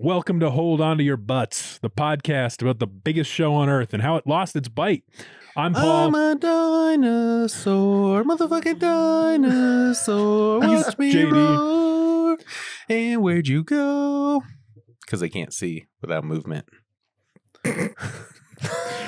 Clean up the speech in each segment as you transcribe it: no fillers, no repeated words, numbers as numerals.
Welcome to Hold On to Your Butts, the podcast about the biggest show on earth and how it lost its bite. I'm Paul. I'm a dinosaur, motherfucking dinosaur. Watch me JD. roar. And where'd you go? Because I can't see without movement.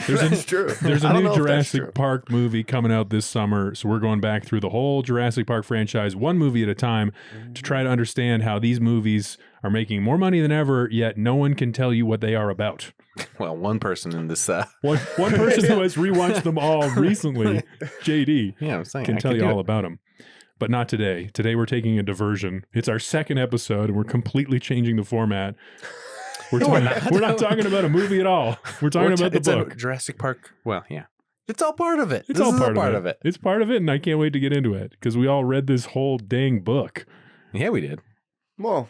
That's true. There's a I don't new know if that's Jurassic true. Park movie coming out this summer, so we're going back through the whole Jurassic Park franchise, one movie at a time, to try to understand how these movies are making more money than ever, yet no one can tell you what they are about. Well, one person in this. One person who has rewatched them all recently, JD, Yeah, I'm saying can tell you all about them. But not today. Today we're taking a diversion. It's our second episode, and we're completely changing the format. We're not talking about a movie at all. We're talking about the book. Jurassic Park. Well, yeah. It's all part of it. It's This all is part of it. It's part of it, and I can't wait to get into it because we all read this whole dang book. Yeah, we did. Well,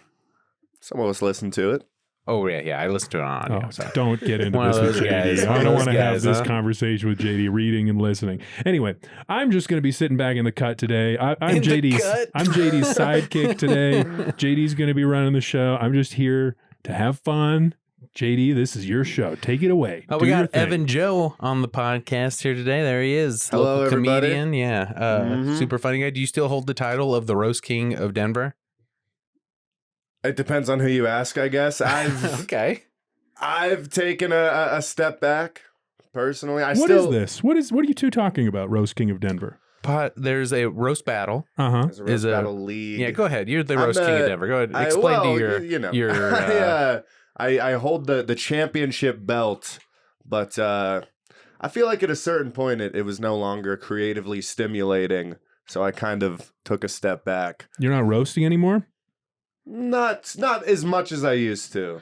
some of us listened to it. Oh, yeah. I listened to it on audio. So. Don't get into One this of with those JD. guys. One I of don't those want to have guys, this huh? conversation with JD, reading and listening. Anyway, I'm just going to be sitting back in the cut today. I'm In the JD's. cut? I'm JD's sidekick today. JD's going to be running the show. I'm just here to have fun. JD, this is your show. Take it away. Oh, Do we your got thing. Evan Joe on the podcast here today. There he is. Hello, Local everybody. comedian. Yeah. Super funny guy. Do you still hold the title of the Roast King of Denver? It depends on who you ask, I guess. Okay. I've taken a step back personally. What is this? What are you two talking about, Roast King of Denver? There's a roast battle. Uh-huh. There's a roast battle league. Yeah, go ahead. You're the I'm Roast King of Denver. Go ahead. Explain to your I hold the championship belt, but I feel like at a certain point it was no longer creatively stimulating, so I kind of took a step back. You're not roasting anymore? Not as much as I used to.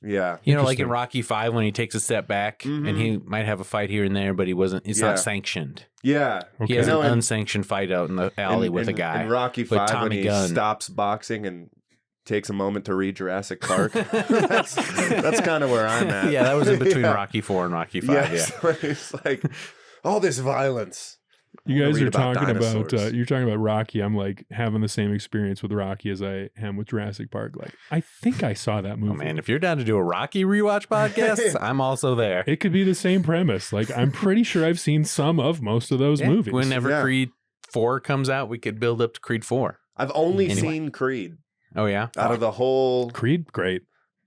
Yeah. You know, like in Interesting. Rocky V when he takes a step back and he might have a fight here and there, but it's Yeah. not sanctioned. Yeah. Okay. He has You an know, unsanctioned fight out in the alley with a guy. In Rocky V, with when Tommy he Gunn. stops boxing and takes a moment to read Jurassic Park. that's kind of where I'm at. Yeah, that was in between Yeah. Rocky IV and Rocky V. Yes, it's like all this violence. You guys Read are about talking about dinosaurs. you're talking about Rocky. I'm like having the same experience with Rocky as I am with Jurassic Park. Like I think I saw that movie. Oh, man, if you're down to do a Rocky rewatch podcast, I'm also there. It could be the same premise. Like I'm pretty sure I've seen some of most of those movies. Whenever Yeah. Creed 4 comes out, we could build up to Creed 4. I've only Anyway. seen Creed Oh, yeah? out of the whole. Creed, great.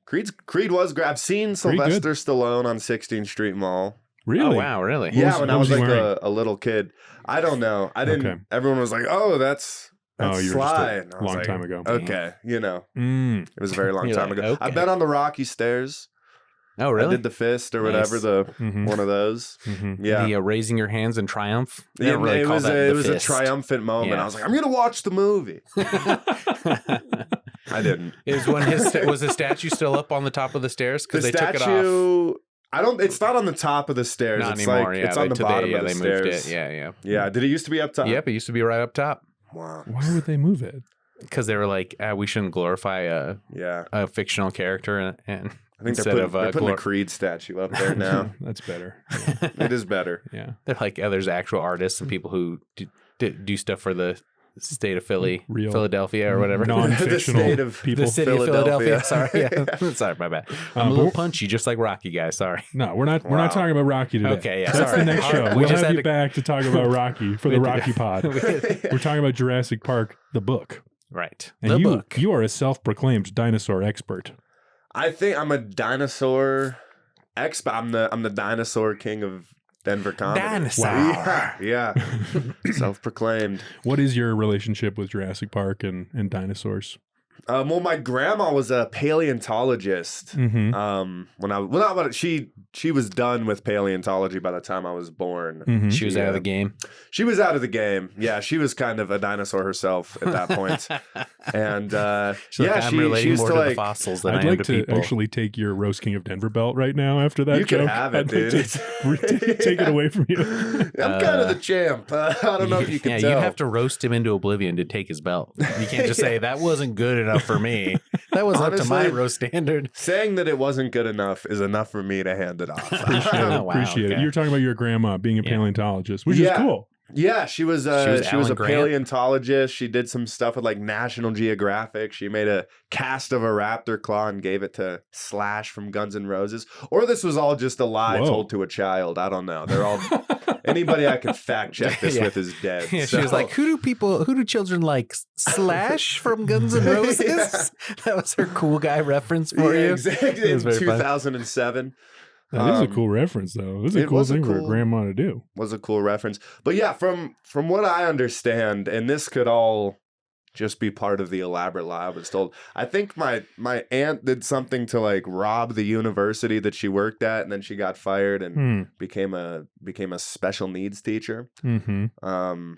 Creed was great. I've seen Pretty good. Sylvester Stallone on 16th Street Mall. Really? Oh, wow, really? Yeah, when I what was was he like wearing? a little kid. I don't know. I didn't. Okay. Everyone was like, "Oh, that's Oh, you were just Sly." a And I was long like, time ago. Okay, Mm. it was a very long You're time like, ago. okay. I've been on the Rocky stairs. Oh, I really? did the fist or whatever, Nice. the Mhm. one of those. Mhm. Yeah. The raising your hands in triumph? They don't really it call was that a, the it was a fist. triumphant moment. Yeah. I was like, I'm gonna watch the movie. I didn't. Was his statue still up on the top of the stairs? The Because they took it off. statue. I don't. It's not on the top of the stairs. Not it's anymore. like Yeah, it's on the bottom of the they stairs. moved it. Yeah. Yeah. Did it used to be up top? Yep, it used to be right up top. Wow. Why would they move it? Because they were like, we shouldn't glorify Yeah. a fictional character, and I think instead they're of putting a Creed statue up there now. That's better. It is better. Yeah. they're like, there's actual artists and people who do stuff for the state of Philadelphia or whatever. Non-fictional The state of- people. The city of Philadelphia. Sorry, yeah. Sorry, my bad. I'm a but little we're- punchy, just like Rocky guy. Sorry. No, we're not Wow. talking about Rocky today. Okay, yeah, That's sorry. the next show. We We'll just have had you to- back to talk about Rocky for the We had to- Rocky Pod. We're talking about Jurassic Park, the book. Right. And The you, book. you are a self-proclaimed dinosaur expert. I think I'm a dinosaur expert. I'm the dinosaur king of Denver comedy. Dinosaur. Yeah. Self-proclaimed. What is your relationship with Jurassic Park and dinosaurs? Well, my grandma was a paleontologist. Mm-hmm. She was done with paleontology by the time I was born. Mm-hmm. She was out of the game. She was out of the game. Yeah, she was kind of a dinosaur herself at that point. And She's like, I'm she relating used more to to the like. fossils than I'd I am like to to people. actually take your Roast King of Denver belt right now after that You can joke. have it, I'd dude. like to take it away from you. I'm kind of the champ. I don't know if you can yeah, tell. you'd have to roast him into oblivion to take his belt. You can't just say, that wasn't good enough for me. That was up to my Honestly, roast standard. Saying that it wasn't good enough is enough for me to hand it off. Appreciate it. Wow, Appreciate it. okay. You're talking about your grandma being a Yeah. paleontologist, which Yeah. is cool. Yeah, she was a Alan Grant? paleontologist. She did some stuff with like National Geographic. She made a cast of a raptor claw and gave it to Slash from Guns N' Roses. Or this was all just a lie told to a child. I don't know. They're all anybody I could fact check this with is dead. Yeah, so. She was like, who do children like? Slash from Guns N' Roses? Yeah. That was her cool guy reference for you. Exactly. In 2007. That is a cool reference, though. It was a cool thing for a grandma to do. Was a cool reference. But yeah, from what I understand, and this could all just be part of the elaborate lie I was told, I think my aunt did something to like rob the university that she worked at, and then she got fired and became a special needs teacher. Mm-hmm.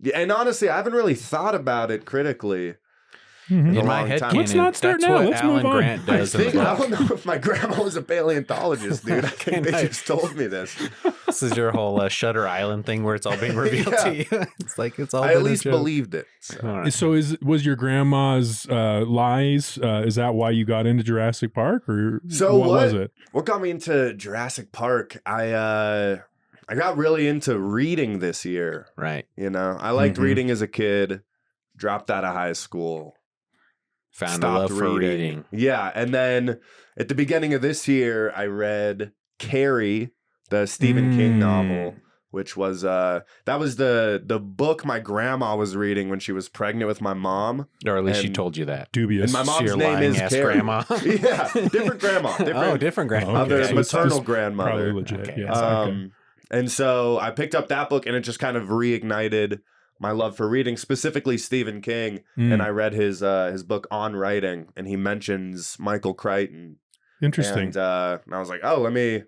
Yeah, and honestly, I haven't really thought about it critically. In my head canon, let's not start now. Let's Alan move on. Grant does. I don't know if my grandma was a paleontologist, dude. I think they just told me this. This is your whole Shutter Island thing where it's all being revealed to you. It's like it's all. I at least believed it. So was your grandma's lies? Is that why you got into Jurassic Park, or what was it? What got me into Jurassic Park? I got really into reading this year. Right. You know, I liked reading as a kid. Dropped out of high school. Found a love for reading. Yeah, and then at the beginning of this year, I read Carrie, the Stephen King novel, which was that was the book my grandma was reading when she was pregnant with my mom. Or at least she told you that. Dubious. And my mom's name is Carrie. Grandma. Yeah, different grandma. Different grandma. Other maternal grandmother. Probably legit. Okay. Yeah. And so I picked up that book, and it just kind of reignited my love for reading, specifically Stephen King, and I read his book On Writing, and he mentions Michael Crichton. Interesting. And I was like, oh, let me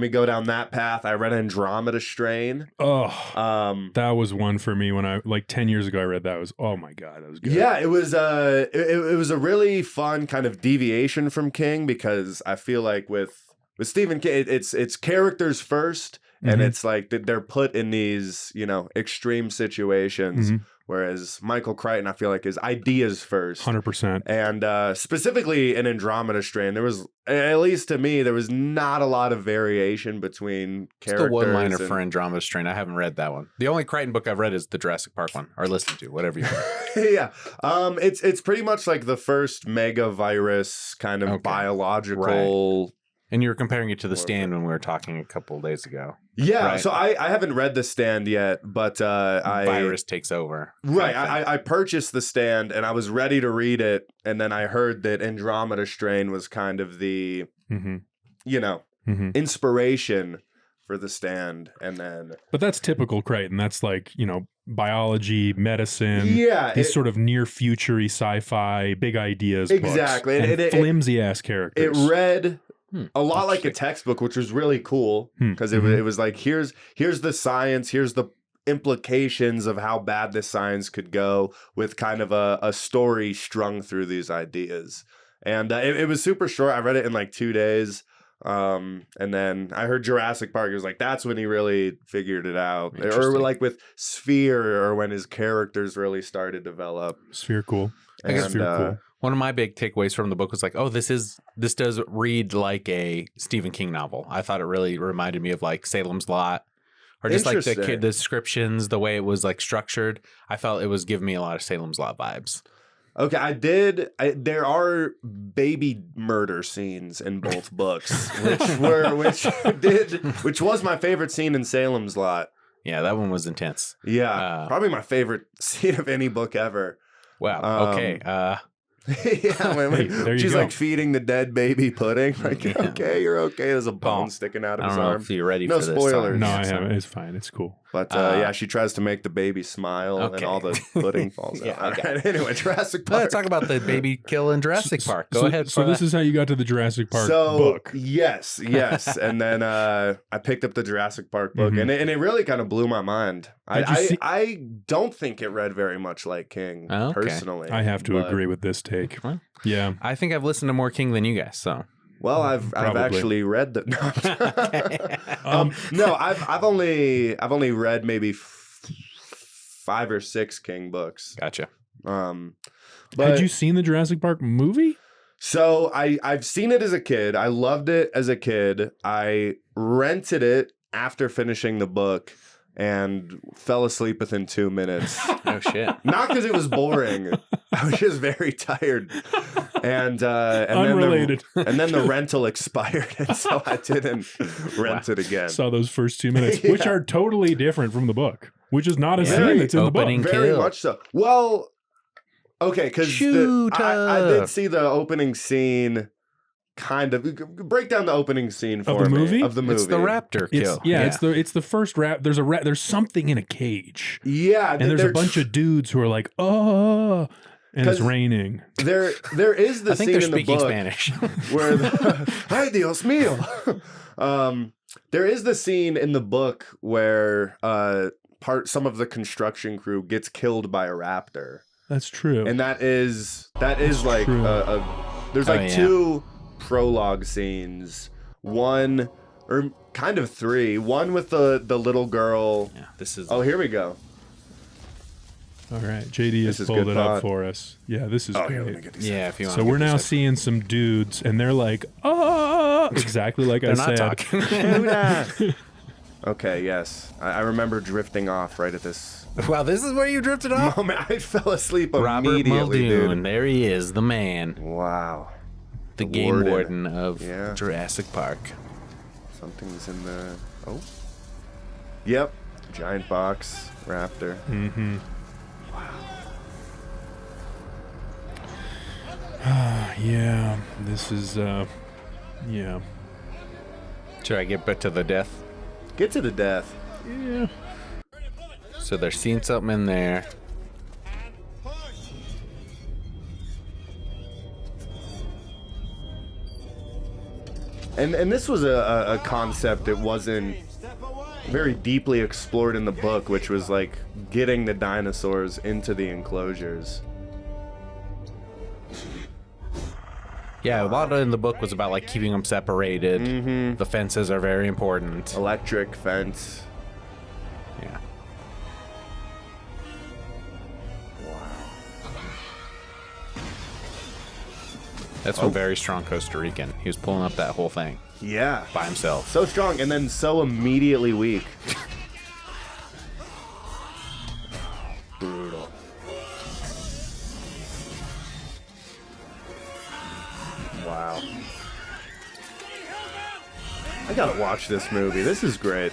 go down that path. I read Andromeda Strain. Oh, that was one for me when I 10 years ago I read that. It was, oh my God, that was good. Yeah, it was it was a really fun kind of deviation from King, because I feel like with Stephen King, it's characters first. And it's like they're put in these, extreme situations. Whereas Michael Crichton, I feel like, is ideas first. 100%. And specifically in Andromeda Strain, there was, at least to me, there was not a lot of variation between characters. It's the one-liner for Andromeda Strain. I haven't read that one. The only Crichton book I've read is the Jurassic Park one, or listened to, whatever you want. Yeah. It's pretty much like the first mega virus kind of biological... Right. And you were comparing it to The Stand when we were talking a couple of days ago. Yeah, right? So I haven't read The Stand yet, but virus takes over. Right, I purchased The Stand, and I was ready to read it, and then I heard that Andromeda Strain was kind of the, inspiration for The Stand, and then... But that's typical Crichton. That's like, biology, medicine, yeah, these sort of near-future-y sci-fi, big ideas exactly. books, and flimsy-ass characters. It read... a lot like a textbook, which was really cool, because it was like, here's the science, here's the implications of how bad this science could go, with kind of a story strung through these ideas. And it was super short. I read it in like 2 days. And then I heard Jurassic Park. It was like, that's when he really figured it out. Or like with Sphere, or when his characters really started to develop. Sphere cool. And, Sphere cool. One of my big takeaways from the book was like, oh, this does read like a Stephen King novel. I thought it really reminded me of like Salem's Lot, or just like the descriptions, the way it was like structured. I felt it was giving me a lot of Salem's Lot vibes. Okay, there are baby murder scenes in both books, which was my favorite scene in Salem's Lot. Yeah, that one was intense. Yeah, probably my favorite scene of any book ever. Wow. Okay. Yeah, when she's like feeding the dead baby pudding. Like, okay, you're okay. There's a bone sticking out of his arm. I don't know if you're ready for this. No spoilers. No, I haven't. It's fine. It's cool. But yeah, she tries to make the baby smile, and all the pudding falls out. All right. Anyway, Jurassic Park. Let's talk about the baby kill in Jurassic Park. Go ahead. So this is how you got to the Jurassic Park book. Yes. And then I picked up the Jurassic Park book, and it really kind of blew my mind. I don't think it read very much like King, personally. I have to agree with this take. Well, yeah, I think I've listened to more King than you guys. So. Well, I've actually read the no, I've only read maybe 5 or 6 King books. Gotcha. But had you seen the Jurassic Park movie? So I've seen it as a kid. I loved it as a kid. I rented it after finishing the book, and fell asleep within 2 minutes. Oh shit! Not because it was boring. I was just very tired. And Unrelated. And then the rental expired, and so I didn't rent it again. Saw those first 2 minutes, which are totally different from the book, which is not a scene that's in the book. Very much so. Well, okay, because I did see the opening scene. Kind of break down the opening scene for the movie? Of the movie. It's the raptor kill. It's the first rap. There's something in a cage. Yeah, and there's a bunch of dudes who are like, oh, and it's raining. There is the scene in the book Spanish where ay Dios mío. There is the scene in the book where some of the construction crew gets killed by a raptor. That's true. And that is like there's like two prologue scenes, one or kind of three. One with the little girl. Yeah, this is. Oh, here we go. All right, JD has pulled it up for us. Yeah, this is great. Yeah, if you want. So we're now seeing some dudes, and they're like, "Oh," exactly like I said. They're not talking. Okay, yes, I remember drifting off right at this. Wow, this is where you drifted off. Moment, I fell asleep Robert immediately, Muldoon, dude. there he is, the man. Wow. The game warden of Jurassic Park. Something's in the... Oh. Yep. Giant box. Raptor. Mm-hmm. Wow. Yeah. This is... yeah. Should I get to the death? Get to the death. Yeah. So they're seeing something in there. And this was a concept that wasn't very deeply explored in the book, which was like getting the dinosaurs into the enclosures. Yeah, a lot in the book was about like keeping them separated. Mm-hmm. The fences are very important. Electric fence. Yeah. That's one very strong Costa Rican. He was pulling up that whole thing. Yeah. By himself. So strong and then so immediately weak. Brutal. Wow. I gotta watch this movie. This is great.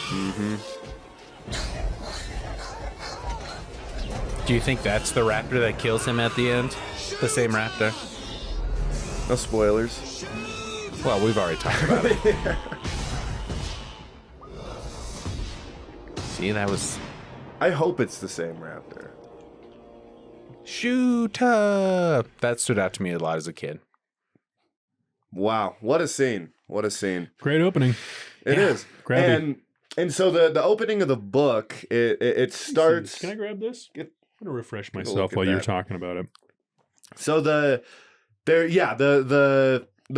Mm-hmm. Do you think that's the raptor that kills him at the end? The same raptor? No spoilers. Well, we've already talked about it. Yeah. See, that was... I hope it's the same raptor. Shoot up! That stood out to me a lot as a kid. Wow, what a scene. What a scene. Great opening. It is. Grab it. And so the opening of the book, it starts... Can I grab this? I'm going to refresh myself look at while you're that. talking about it. So the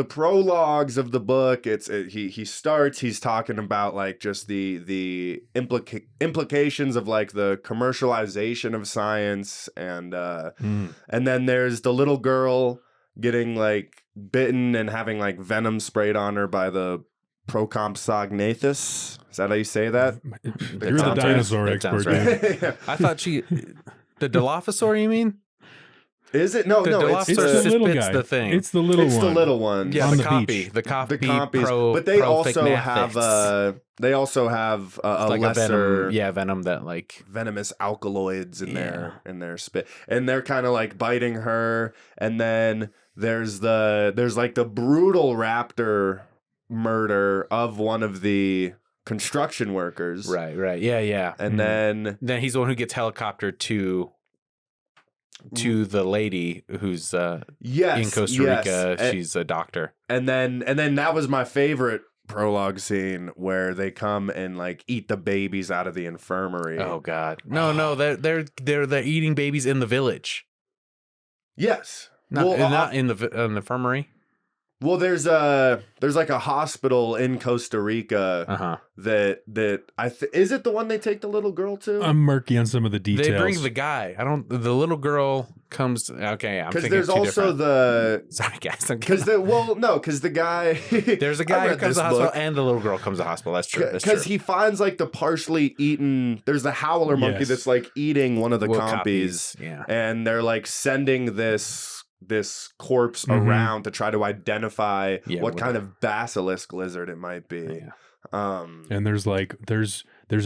prologues of the book, he starts, he's talking about like just the implications of like the commercialization of science, and then there's the little girl getting like bitten and having like venom sprayed on her by the Procompsognathus. Is that how you say that? You're the dinosaur expert. Right. Yeah. I thought the Dilophosaur, you mean? Is it? No, It's the little guy. The thing. It's the little one. It's the little one. Yeah, on the the copy. beach. The copy. The copies, but they also have a like lesser a venom that like venomous alkaloids in their spit, and they're kind of like biting her. And then there's like the brutal raptor murder of one of the construction workers. Right. Yeah. And then he's the one who gets helicoptered to the lady who's in Costa Rica. She's a doctor. And then that was my favorite prologue scene where they come and like eat the babies out of the infirmary. Oh God. No, they're eating babies in the village. Yes. Not in the infirmary. Well, there's like a hospital in Costa Rica that is it the one they take the little girl to? I'm murky on some of the details. They bring the guy. The little girl comes. Okay, I'm thinking there's also different. Sorry, guys. Because the guy there's a guy who comes to the hospital and the little girl comes to the hospital. That's true. Because he finds like the partially eaten. There's the howler monkey that's like eating one of the compies. Yeah, and they're like sending this corpse around to try to identify what kind of basilisk lizard it might be. And there's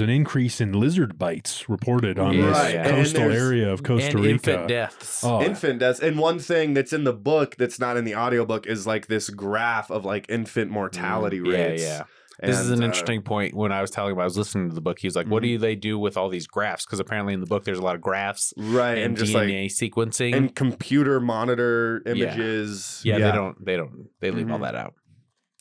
an increase in lizard bites reported on this coastal area of Costa Rica. Infant deaths. Infant deaths. And one thing that's in the book that's not in the audiobook is like this graph of like infant mortality rates. Yeah. This is an interesting point. When I was telling him I was listening to the book, he was like, what do they do with all these graphs? Because apparently in the book there's a lot of graphs. Right. And just DNA like, sequencing. And computer monitor images. Yeah. They leave all that out.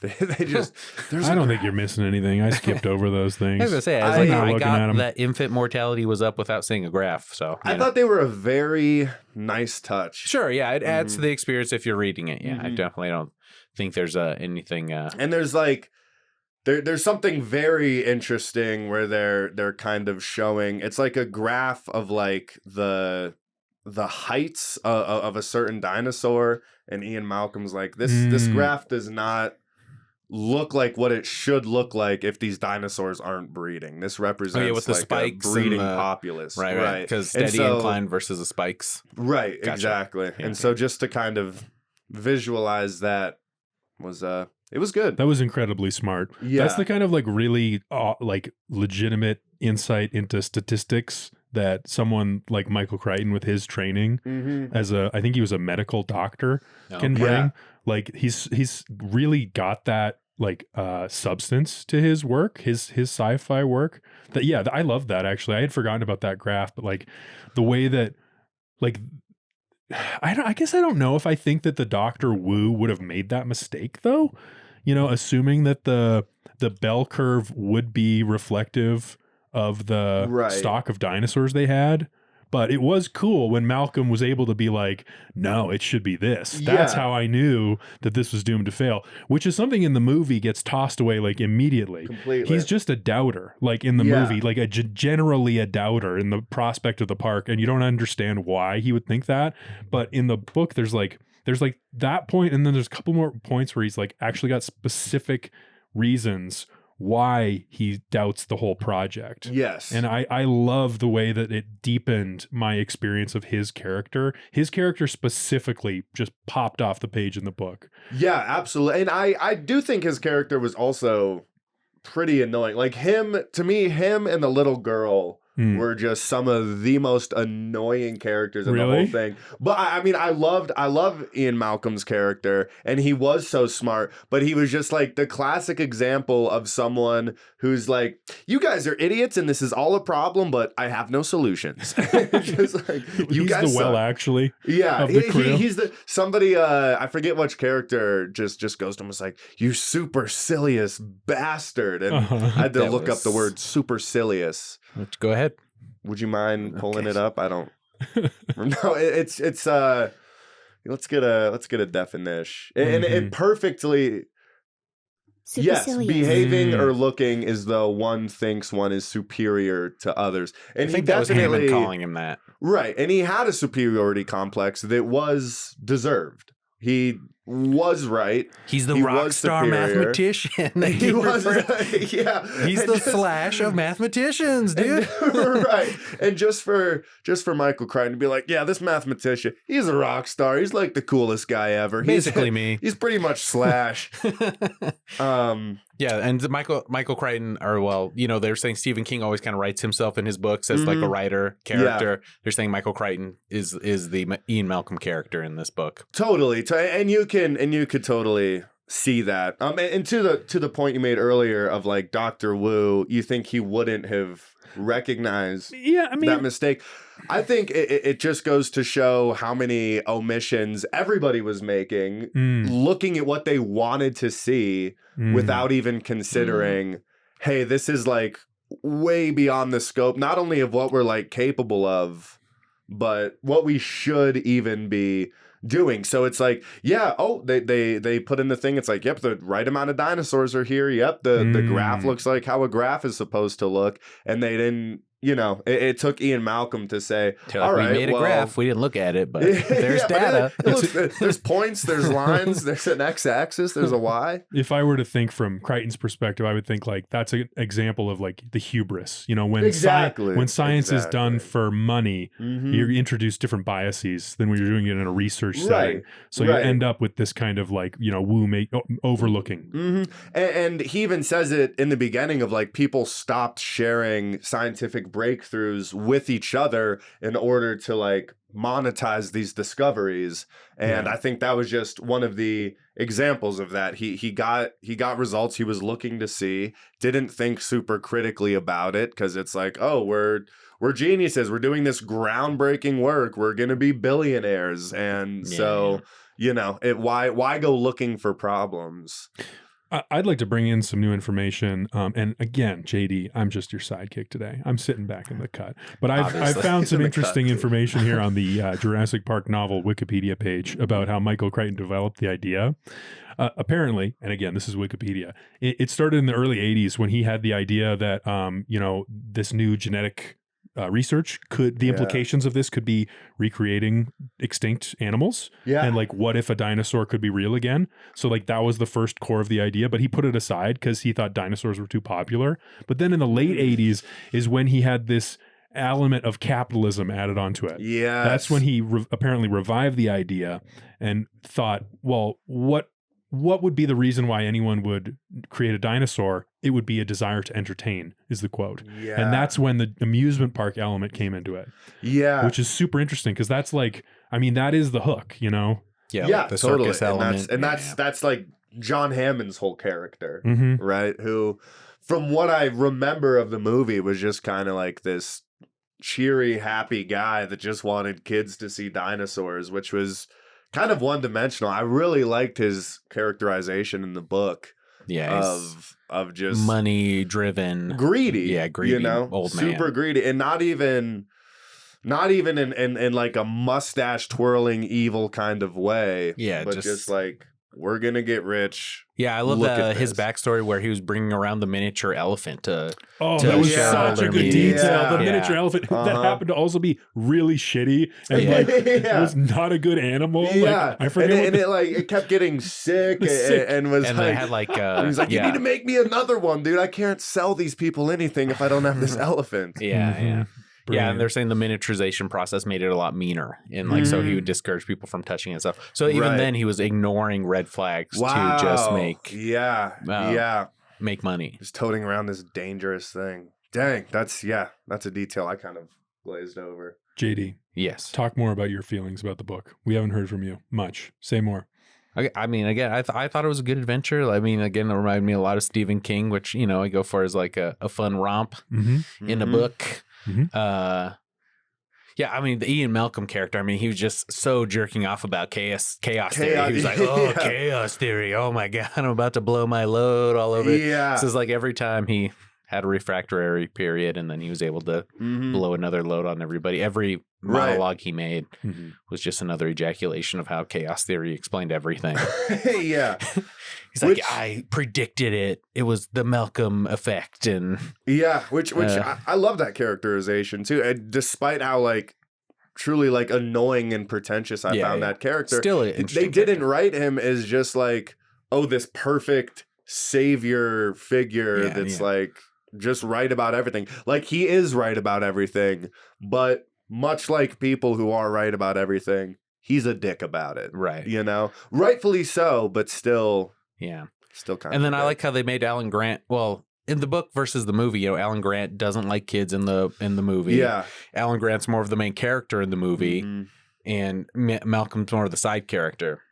They just. I don't think you're missing anything. I skipped over those things. I was gonna say, I got that infant mortality was up without seeing a graph. So I thought they were a very nice touch. Sure, yeah, it adds to the experience if you're reading it. Yeah, I definitely don't think there's anything. And there's like. There's something very interesting where they're kind of showing. It's like a graph of like the heights of a certain dinosaur, and Ian Malcolm's like this graph does not look like what it should look like if these dinosaurs aren't breeding. This represents with the like spikes a breeding populace, right? Because steady incline versus the spikes, right? Gotcha. Exactly. Yeah, and so just to kind of visualize that was it was good. That was incredibly smart. Yeah. That's the kind of like really like legitimate insight into statistics that someone like Michael Crichton with his training as I think he was a medical doctor can bring. Yeah. Like he's really got that like substance to his work, his sci-fi work. That I love that actually. I had forgotten about that graph, but like the way that like I guess I don't know if I think that the Dr. Wu would have made that mistake though. You know, assuming that the bell curve would be reflective of the stock of dinosaurs they had. But it was cool when Malcolm was able to be like, no, it should be this. That's how I knew that this was doomed to fail, which is something in the movie gets tossed away like immediately. Completely. Like, he's just a doubter, like in the movie, like generally a doubter in the prospect of the park. And you don't understand why he would think that. But in the book, there's like that point, and then there's a couple more points where he's like actually got specific reasons why he doubts the whole project. Yes. And I love the way that it deepened my experience of his character. His character specifically just popped off the page in the book. Yeah, absolutely. And I do think his character was also pretty annoying. Like him and the little girl were just some of the most annoying characters in the whole thing. But I mean, I love Ian Malcolm's character, and he was so smart, but he was just like the classic example of someone who's like, you guys are idiots and this is all a problem, but I have no solutions. Just like, he's guys the well, actually. Yeah. Of the crew. He's somebody, I forget which character just goes to him and was like, you supercilious bastard. And I had to look up the word supercilious. Go ahead. Would you mind pulling it up? I don't. No, it's let's get a definition. And it perfectly. Yes, behaving or looking as though one thinks one is superior to others. And I think that was Hammond calling him that. Right. And he had a superiority complex that was deserved. He was right. He's the rock star mathematician. He was, He's the Slash of mathematicians, dude. Right. And just for Michael Crichton to be like, yeah, this mathematician, he's a rock star. He's like the coolest guy ever. Basically me. He's pretty much Slash. Yeah, and Michael Crichton, they're saying Stephen King always kind of writes himself in his books as like a writer character. Yeah. They're saying Michael Crichton is the Ian Malcolm character in this book. Totally, and you could totally see that. And to the point you made earlier of like Dr. Wu, you think he wouldn't have recognized that mistake. I think it just goes to show how many omissions everybody was making, looking at what they wanted to see without even considering, hey, this is like way beyond the scope, not only of what we're like capable of, but what we should even be doing. So it's like, yeah, they put in the thing. It's like, yep, the right amount of dinosaurs are here. Yep, the graph looks like how a graph is supposed to look. And they didn't, it took Ian Malcolm to say, all right, we made a graph. We didn't look at it, but there's data. There's points, there's lines, there's an x-axis, there's a y. If I were to think from Crichton's perspective, I would think like that's an example of like the hubris. When science is done for money, you introduce different biases than when you're doing it in a research setting. So you end up with this kind of like, overlooking. And he even says it in the beginning of like people stopped sharing scientific breakthroughs with each other in order to like monetize these discoveries. And I think that was just one of the examples of that. He got results he was looking to see, didn't think super critically about it because it's like, oh, we're geniuses, we're doing this groundbreaking work, we're gonna be billionaires. And so why go looking for problems? I'd like to bring in some new information. And again, JD, I'm just your sidekick today. I'm sitting back in the cut. But I've found some interesting information here on the Jurassic Park novel Wikipedia page about how Michael Crichton developed the idea. Apparently, and again, this is Wikipedia, it started in the early 80s when he had the idea that, this new genetic research the implications of this could be recreating extinct animals. And like, what if a dinosaur could be real again? So like that was the first core of the idea, but he put it aside because he thought dinosaurs were too popular. But then in the late 80s is when he had this element of capitalism added onto it. Yeah. That's when he apparently revived the idea and thought, well, what would be the reason why anyone would create a dinosaur? It would be a desire to entertain, is the quote. Yeah. And that's when the amusement park element came into it. Yeah. Which is super interesting because that's like, that is the hook, Yeah, like the totally. circus element. That's like John Hammond's whole character, right? Who, from what I remember of the movie, was just kind of like this cheery, happy guy that just wanted kids to see dinosaurs, which was kind of one-dimensional. I really liked his characterization in the book. Of just money driven, greedy. Greedy, old man, super greedy, and not even in like a mustache twirling evil kind of way. But just like, we're gonna get rich. Yeah, I love his backstory where he was bringing around the miniature elephant to that was such a good detail. The miniature elephant that happened to also be really shitty and it was not a good animal. Like, I forget. And it kept getting sick and was and like, they had like he's like, you need to make me another one, dude. I can't sell these people anything if I don't have this elephant. Brilliant. Yeah, and they're saying the miniaturization process made it a lot meaner, and so he would discourage people from touching it and stuff. So even then, he was ignoring red flags to just make make money. Just toting around this dangerous thing. Dang, that's a detail I kind of glazed over. JD, yes, talk more about your feelings about the book. We haven't heard from you much. Say more. I mean, again, I thought it was a good adventure. I mean, again, it reminded me a lot of Stephen King, which I go for as like a fun romp in a book. I mean, the Ian Malcolm character, I mean, he was just so jerking off about chaos theory. He was like, chaos theory. Oh my God, I'm about to blow my load all over it. So it's like every time he had a refractory period and then he was able to blow another load on everybody. Every monologue he made was just another ejaculation of how chaos theory explained everything. He's like, I predicted it. It was the Malcolm effect. And which I love that characterization too. And despite how like truly like annoying and pretentious I found that character, still they didn't write him as just like, oh, this perfect savior figure that's like just right about everything. Like, he is right about everything, but much like people who are right about everything, he's a dick about it. Right. Rightfully so, but still. Yeah. Still kind of. And then I like how they made Alan Grant. Well, in the book versus the movie, Alan Grant doesn't like kids in the movie. Yeah. Alan Grant's more of the main character in the movie, and Malcolm's more of the side character,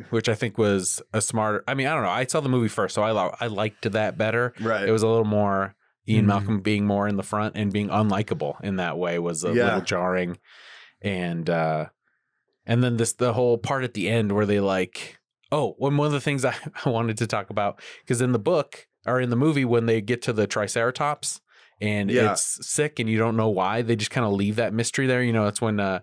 which I think was a smarter. I mean, I don't know. I saw the movie first, so I liked that better. Right. It was a little more Ian Malcolm being more in the front and being unlikable in that way was a little jarring, and then the whole part at the end where they like. Oh, one of the things I wanted to talk about, because in the book or in the movie, when they get to the Triceratops and it's sick and you don't know why. They just kind of leave that mystery there. You know, that's when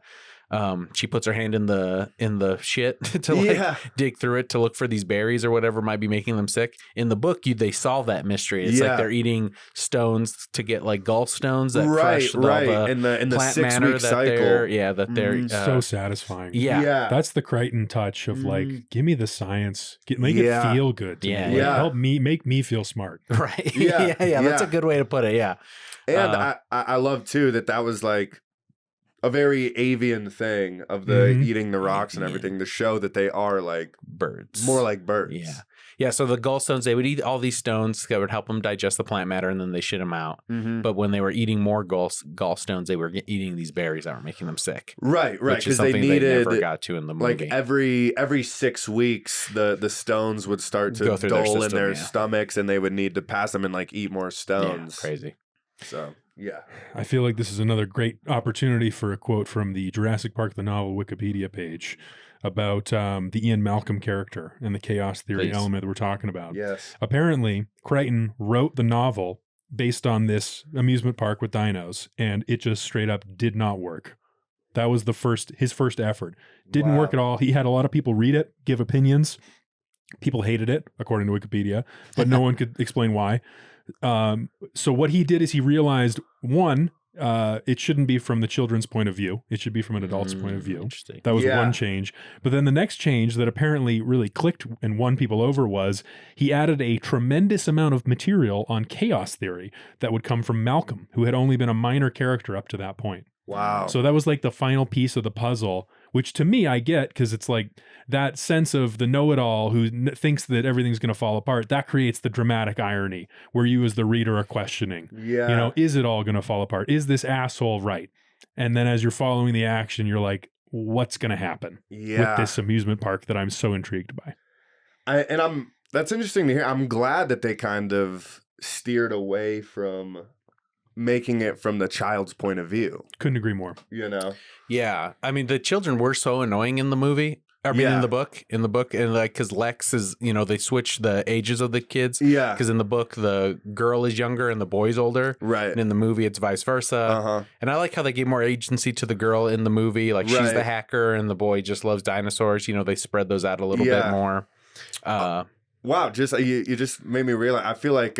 she puts her hand in the shit to like dig through it to look for these berries or whatever might be making them sick. In the book, they solve that mystery. It's like they're eating stones to get like gallstones that crush all the in the plant 6 matter week that cycle. they're so satisfying. Yeah. That's the Crichton touch of like, give me the science, make it feel good. To me. Like, help me, make me feel smart. Right. Yeah. That's a good way to put it. Yeah. And I love too that was like a very avian thing of the eating the rocks and everything to show that they are like birds, more like birds. Yeah. So the gallstones, they would eat all these stones that would help them digest the plant matter, and then they shit them out. But when they were eating more gallstones, they were eating these berries that were making them sick. Right. Because they never got to in the movie. Like every 6 weeks, the stones would start to dull in their stomachs, and they would need to pass them and like eat more stones. Yeah, crazy. So. Yeah. I feel like this is another great opportunity for a quote from the Jurassic Park the novel Wikipedia page about the Ian Malcolm character and the chaos theory element that we're talking about. Yes. Apparently, Crichton wrote the novel based on this amusement park with dinos, and it just straight up did not work. That was his first effort. Didn't work at all. He had a lot of people read it, give opinions. People hated it, according to Wikipedia, but no one could explain why. So what he did is he realized, one, it shouldn't be from the children's point of view. It should be from an adult's point of view. That was one change. But then the next change that apparently really clicked and won people over was he added a tremendous amount of material on chaos theory that would come from Malcolm, who had only been a minor character up to that point. Wow. So that was like the final piece of the puzzle, which to me I get, because it's like that sense of the know-it-all who thinks that everything's going to fall apart. That creates the dramatic irony where you as the reader are questioning, is it all going to fall apart? Is this asshole right? And then as you're following the action, you're like, what's going to happen with this amusement park that I'm so intrigued by? That's interesting to hear. I'm glad that they kind of steered away from making it from the child's point of view. Couldn't agree more. You know? Yeah. I mean, the children were so annoying in the movie. I mean, in the book, and like, because Lex is, they switch the ages of the kids. Yeah. Because in the book, the girl is younger and the boy's older. Right. And in the movie, it's vice versa. And I like how they gave more agency to the girl in the movie. Like, she's the hacker and the boy just loves dinosaurs. They spread those out a little bit more. Wow, you just made me realize. I feel like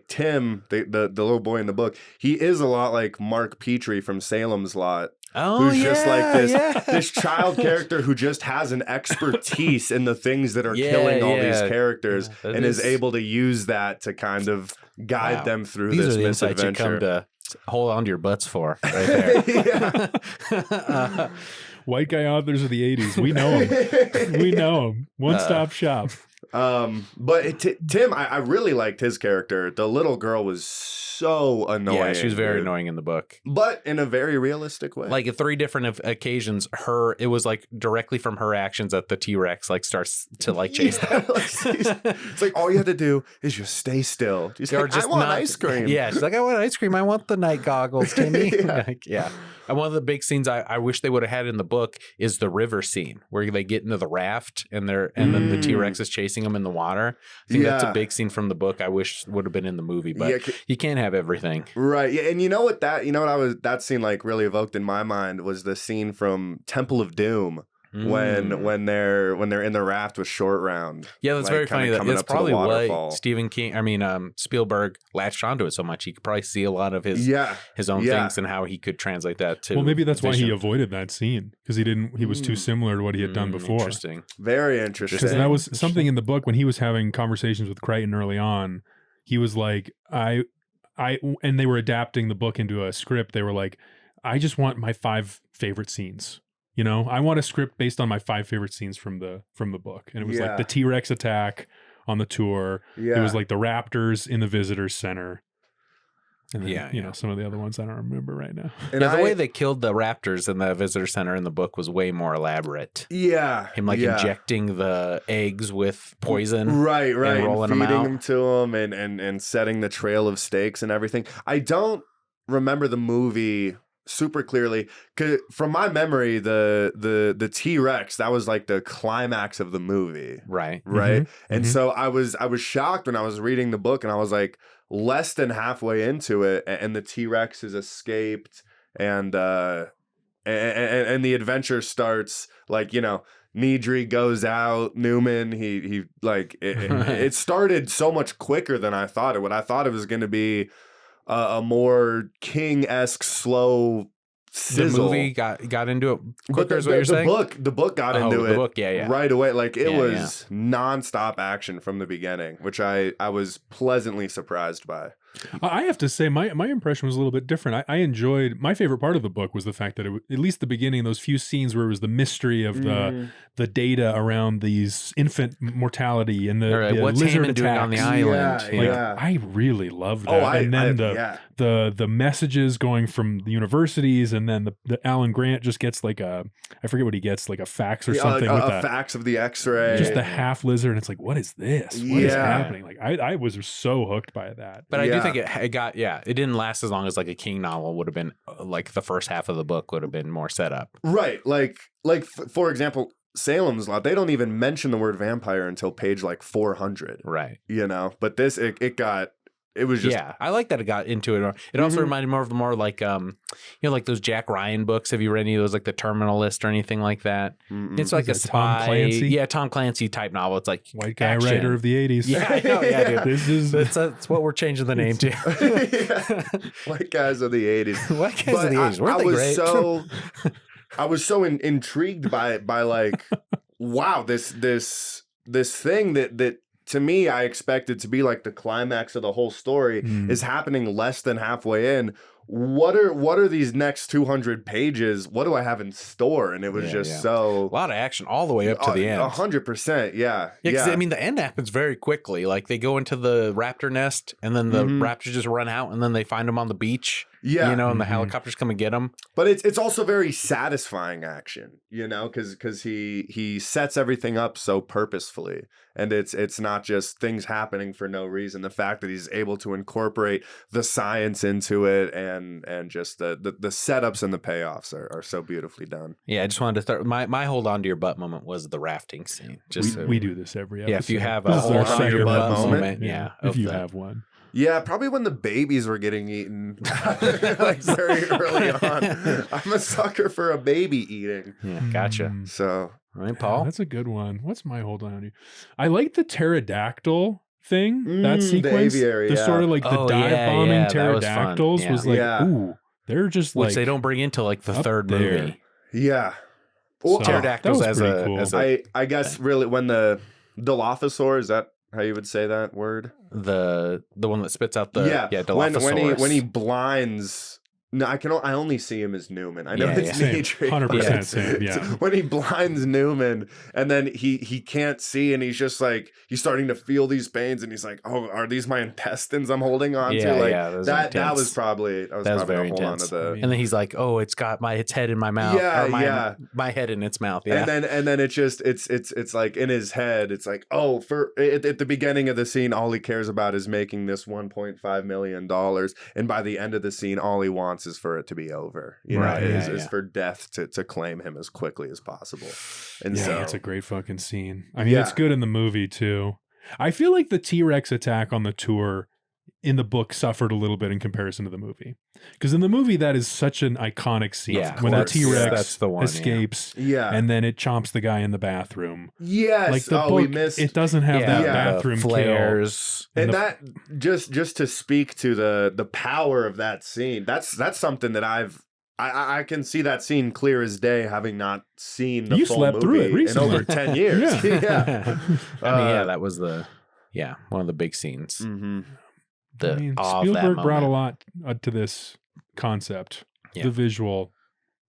Tim, the little boy in the book, he is a lot like Mark Petrie from Salem's Lot. Who's just like this child character who just has an expertise in the things that are killing all these characters and is able to use that to kind of guide them through this misadventure. You come to hold on to your butts for right there. White guy authors of the 80s. We know them. We know them. One-stop shop. But Tim, I really liked his character. The little girl was so annoying. Yeah, she was very annoying in the book, but in a very realistic way. Like at 3 different occasions, it was like directly from her actions that the T-Rex like starts to like chase them. It's like all you had to do is just stay still. She's like, I want ice cream. Yeah, she's like, I want ice cream. I want the night goggles, Timmy. And one of the big scenes I wish they would have had in the book is the river scene where they get into the raft and then the T-Rex is chasing them in the water. I think that's a big scene from the book. I wish would have been in the movie, but you can't have everything. Right. Yeah. And that scene like really evoked in my mind was the scene from Temple of Doom. When they're in the raft with Short Round. Yeah, that's very funny. That's probably why Spielberg latched onto it so much. He could probably see a lot of his own things and how he could translate that to. Well, maybe that's why he avoided that scene, because he was too similar to what he had done before. Interesting. Very interesting. Because that was something in the book when he was having conversations with Crichton early on. He was like, and they were adapting the book into a script. They were like, I just want my 5 favorite scenes. I want a script based on my 5 favorite scenes from the book. And it was like the T-Rex attack on the tour. Yeah. It was like the Raptors in the visitors center. And then, some of the other ones I don't remember right now. And the way they killed the Raptors in the visitor center in the book was way more elaborate. Yeah. Him injecting the eggs with poison. Right. And rolling feeding them out. them to them and setting the trail of stakes and everything. I don't remember the movie super clearly. 'Cause from my memory, the T-Rex, that was like the climax of the movie. Right. And so I was shocked when I was reading the book, and I was like less than halfway into it, and the T-Rex has escaped, and the adventure starts, like, you know, Nedry goes out, Newman, he like it started so much quicker than I thought it would. I thought it was going to be a more King-esque slow sizzle. The movie got into it quicker, is what you're saying? The book got into the it book, right away. Like, it was nonstop action from the beginning, which I was pleasantly surprised by. I have to say, my impression was a little bit different. I enjoyed, my favorite part of the book was the fact that at least the beginning, those few scenes where it was the mystery of the data around these infant mortality and the what's lizard Hammond doing on the island. I really loved that. And then the messages going from the universities, and then the Alan Grant just gets like I forget what he gets, like a fax or something. With a fax of the X-ray. Just the half lizard. And it's like, what is this? What is happening? Like, I was so hooked by that. But I do think it didn't last as long as like a King novel would have been. Like the first half of the book would have been more set up. Right. Like for example, Salem's Lot, they don't even mention the word vampire until page like 400. Right. You know, but this, it was just... Yeah, I like that it got into it. It also reminded me more like, you know, like those Jack Ryan books. Have you read any of those, like The Terminalist or anything like that? It's like a spy. Tom Clancy? Yeah, Tom Clancy type novel. It's like white guy action. writer of the 80s. Yeah, I know, dude. That's what we're changing the name to. White guys of the 80s. White guys of the 80s. Weren't they great? I was so intrigued by like, wow, this thing that to me, I expected to be like the climax of the whole story is happening less than halfway in. What are these next 200 pages? What do I have in store? And it was so... A lot of action all the way up to the end. 100%, yeah. Yeah, I mean, the end happens very quickly. Like, they go into the raptor nest, and then the raptors just run out, and then they find them on the beach. Yeah. You know, and the helicopters come and get them. But it's also very satisfying action, you know, because he sets everything up so purposefully. And it's not just things happening for no reason. The fact that he's able to incorporate the science into it and just the setups and the payoffs are so beautifully done. Yeah, I just wanted to start. My hold on to your butt moment was the rafting scene. We do this every episode. Yeah, if you have a hold on to your butt moment. Yeah, if you have one. Yeah, probably when the babies were getting eaten, like very early on. I'm a sucker for a baby eating. Yeah, gotcha. So, all right, Paul. That's a good one. What's my hold on you? I like the pterodactyl thing. That sequence, the aviary, sort of like the dive bombing pterodactyls was like, ooh, they're just which like they don't bring into like the third movie. Yeah, well, pterodactyls as I guess really when the Dilophosaur, is that how you would say that word? The one that spits out the Dilophosaurus. when he blinds. No, I only see him as Newman. I know it's Nedry. 100% same. Yeah. When he blinds Newman, and then he can't see, and he's just like he's starting to feel these pains, and he's like, "Oh, are these my intestines I'm holding on to?" Like that was probably very intense. And then he's like, "Oh, it's got its head in my mouth. My head in its mouth." Yeah. And then it's like in his head, it's like, oh, at the beginning of the scene, all he cares about is making this $1.5 million, and by the end of the scene, all he wants is for it to be over, is for death to claim him as quickly as possible. And so it's a great fucking scene. I mean, it's good in the movie too. I feel like the T-Rex attack on the tour in the book suffered a little bit in comparison to the movie, because in the movie that is such an iconic scene when the T-Rex escapes and then it chomps the guy in the bathroom. Like the book, it doesn't have that bathroom flares kill. And that just to speak to the power of that scene, that's something that I can see that scene clear as day, having not seen the full movie through it recently. in over 10 years. I mean, that was one of the big scenes. Spielberg brought a lot to this concept. The visual,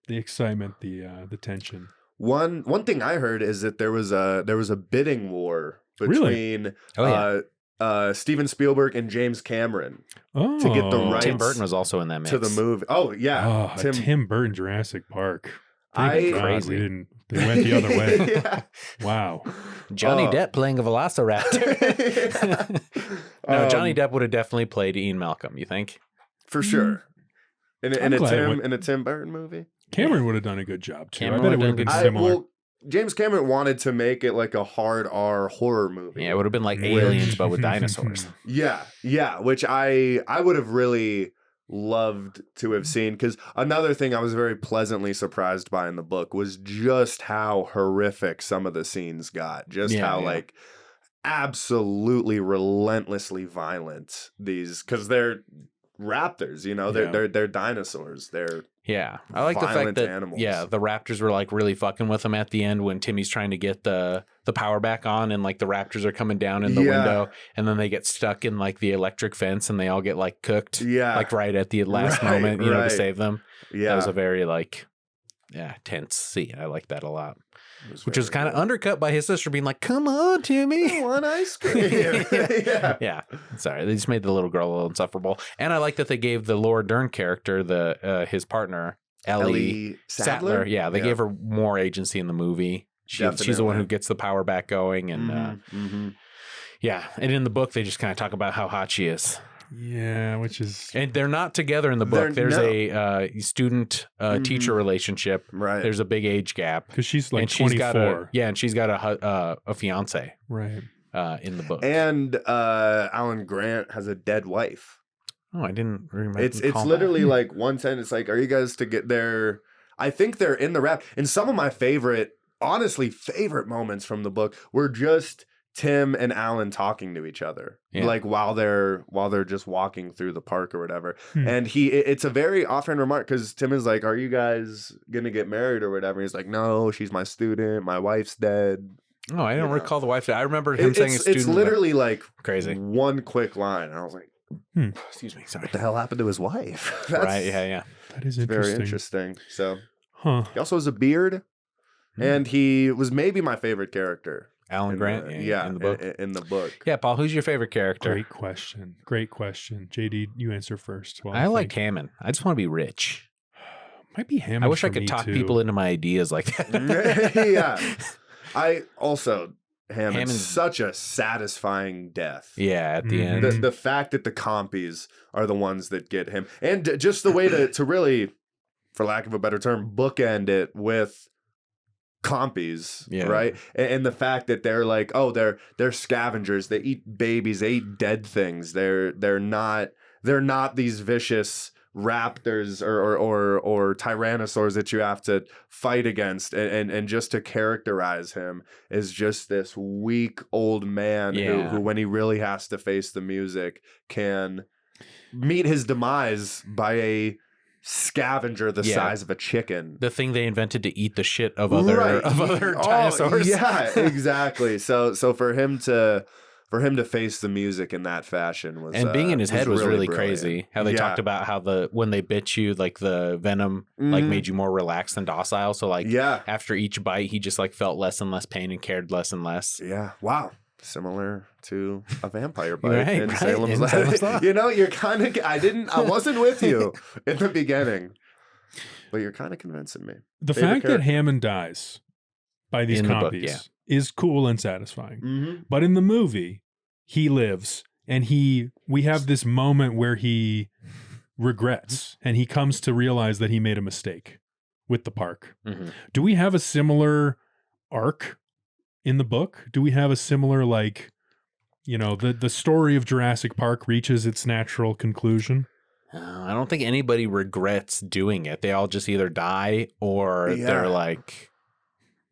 the excitement, the tension. One thing I heard is that there was a bidding war between Steven Spielberg and James Cameron to get the rights. Tim Burton was also in that mix. To the movie. Oh yeah, Tim Burton, Jurassic Park. Crazy. They went the other way. Wow. Johnny Depp playing a velociraptor. No, Johnny Depp would have definitely played Ian Malcolm, you think? For sure. in a Tim Burton movie. Cameron would have done a good job too. Cameron I bet it would have been similar. James Cameron wanted to make it like a hard R horror movie. Yeah, it would have been like Aliens, but with dinosaurs. Yeah, which I would have really loved to have seen, because another thing I was very pleasantly surprised by in the book was just how horrific some of the scenes got. Just how like absolutely relentlessly violent these, because they're raptors, you know, they're dinosaurs. They're I like the fact that animals. the raptors were like really fucking with them at the end when Timmy's trying to get the power back on, and like the raptors are coming down in the window, and then they get stuck in like the electric fence and they all get like cooked like right at the last moment, you know, to save them. That was a very like tense scene. I like that a lot. Which was kind of undercut by his sister being like, "Come on, Timmy, I want ice cream." Sorry, they just made the little girl a little insufferable. And I like that they gave the Laura Dern character, his partner, Ellie Sattler. They gave her more agency in the movie. She's the one who gets the power back going, and and in the book they just kind of talk about how hot she is. Yeah, which is... And they're not together in the book. There's a student-teacher relationship. Right. There's a big age gap. Because she's like 24. And she's got a fiance. Right. In the book. And Alan Grant has a dead wife. Oh, I didn't remember. It's literally like one sentence, like, are you guys to get there? I think they're in the Raft. And some of my favorite moments from the book were just Tim and Alan talking to each other, like while they're just walking through the park or whatever. And it's a very offhand remark, because Tim is like, "Are you guys gonna get married or whatever?" He's like, "No, she's my student. My wife's dead." Oh, I don't recall the wife. I remember him saying his student. It's literally like crazy. One quick line, and I was like, "Excuse me, sorry. What the hell happened to his wife?" Right? Yeah. That is interesting. Very interesting. So, he also has a beard, and he was maybe my favorite character. Alan Grant, in the book. In the book. Yeah, Paul, who's your favorite character? Great question. JD, you answer first. I like Hammond. I just want to be rich. Might be Hammond. I wish I could talk people into my ideas like that. Hammond's such a satisfying death. Yeah, at the end. The fact that the compies are the ones that get him. And just the way to really, for lack of a better term, bookend it with compies, right? And the fact that they're like, they're scavengers, they eat babies, they eat dead things, they're not these vicious raptors or tyrannosaurs that you have to fight against, and just to characterize him as just this weak old man who when he really has to face the music can meet his demise by a scavenger the size of a chicken. The thing they invented to eat the shit of other dinosaurs. Yeah, exactly. So for him to face the music in that fashion was, and being in his head was really brilliant. Crazy. How they talked about how when they bit you, like the venom like made you more relaxed and docile. So like after each bite, he just like felt less and less pain and cared less and less. Yeah. Wow. Similar to a vampire bite in Salem's Lot. You know, you're kind of, I wasn't with you in the beginning, but you're kind of convincing me. The fact that Hammond dies by these compies is cool and satisfying. But in the movie, he lives, and we have this moment where he regrets, and he comes to realize that he made a mistake with the park. Do we have a similar arc in the book? Do we have a similar, like, you know, the story of Jurassic Park reaches its natural conclusion? I don't think anybody regrets doing it. They all just either die or they're like,